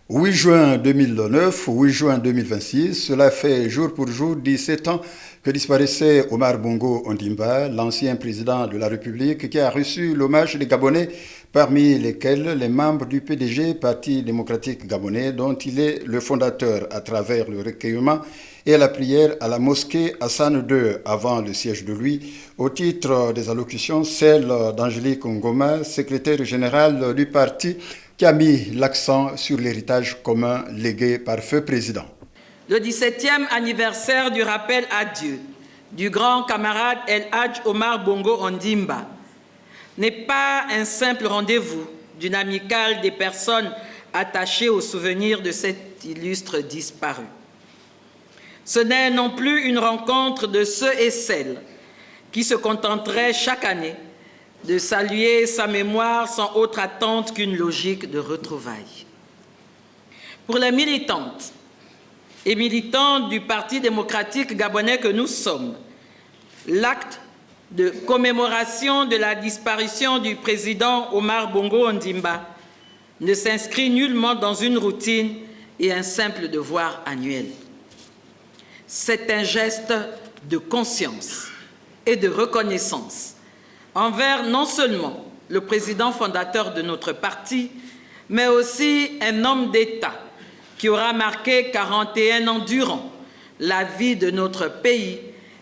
8 juin 2009, 8 juin 2026, cela fait jour pour jour 17 ans que disparaissait Omar Bongo Ondimba, l'ancien président de la République qui a reçu l'hommage des Gabonais, parmi lesquels les membres du PDG, Parti démocratique gabonais, dont il est le fondateur à travers le recueillement et la prière à la mosquée Hassan II avant le siège de lui, au titre des allocutions, celle d'Angélique Ngoma, secrétaire générale du parti, qui a mis l'accent sur l'héritage commun légué par feu président. Le 17e anniversaire du rappel à Dieu du grand camarade El Hadj Omar Bongo Ondimba n'est pas un simple rendez-vous d'une amicale des personnes attachées au souvenir de cet illustre disparu. Ce n'est non plus une rencontre de ceux et celles qui se contenteraient chaque année de saluer sa mémoire sans autre attente qu'une logique de retrouvailles. Pour les militantes et militants du Parti démocratique gabonais que nous sommes, l'acte de commémoration de la disparition du président Omar Bongo Ondimba ne s'inscrit nullement dans une routine et un simple devoir annuel. C'est un geste de conscience et de reconnaissance envers non seulement le président fondateur de notre parti, mais aussi un homme d'État qui aura marqué 41 ans durant la vie de notre pays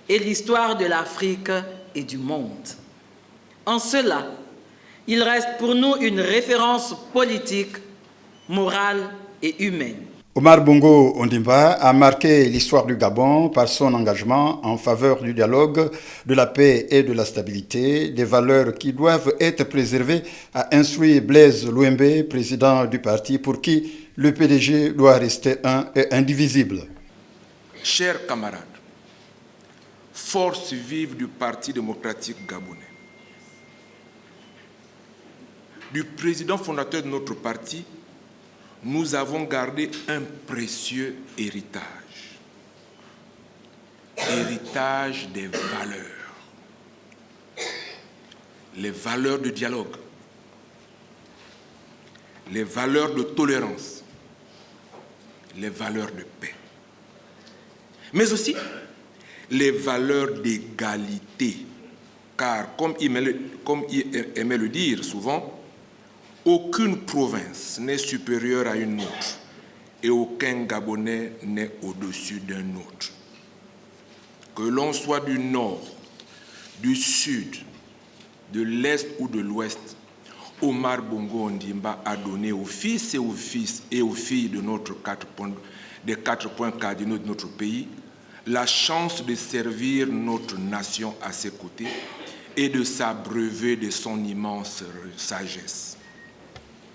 et l'histoire de l'Afrique et du monde. En cela, il reste pour nous une référence politique, morale et humaine. Omar Bongo Ondimba a marqué l'histoire du Gabon par son engagement en faveur du dialogue, de la paix et de la stabilité, des valeurs qui doivent être préservées, a instruit Blaise Louembé, président du parti, pour qui le PDG doit rester un et indivisible. Chers camarades, force vive du Parti démocratique gabonais, du président fondateur de notre parti, nous avons gardé un précieux héritage. Héritage des valeurs. Les valeurs de dialogue. Les valeurs de tolérance. Les valeurs de paix. Mais aussi les valeurs d'égalité. Car, comme il aimait le dire souvent, aucune province n'est supérieure à une autre et aucun Gabonais n'est au-dessus d'un autre. Que l'on soit du nord, du sud, de l'est ou de l'ouest, Omar Bongo Ondimba a donné aux fils et aux filles de des 4 points cardinaux de notre pays la chance de servir notre nation à ses côtés et de s'abreuver de son immense sagesse.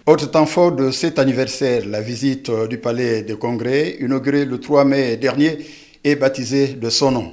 Autre temps fort de cet anniversaire, la visite du Palais des Congrès, inauguré le 3 mai dernier et baptisé de son nom.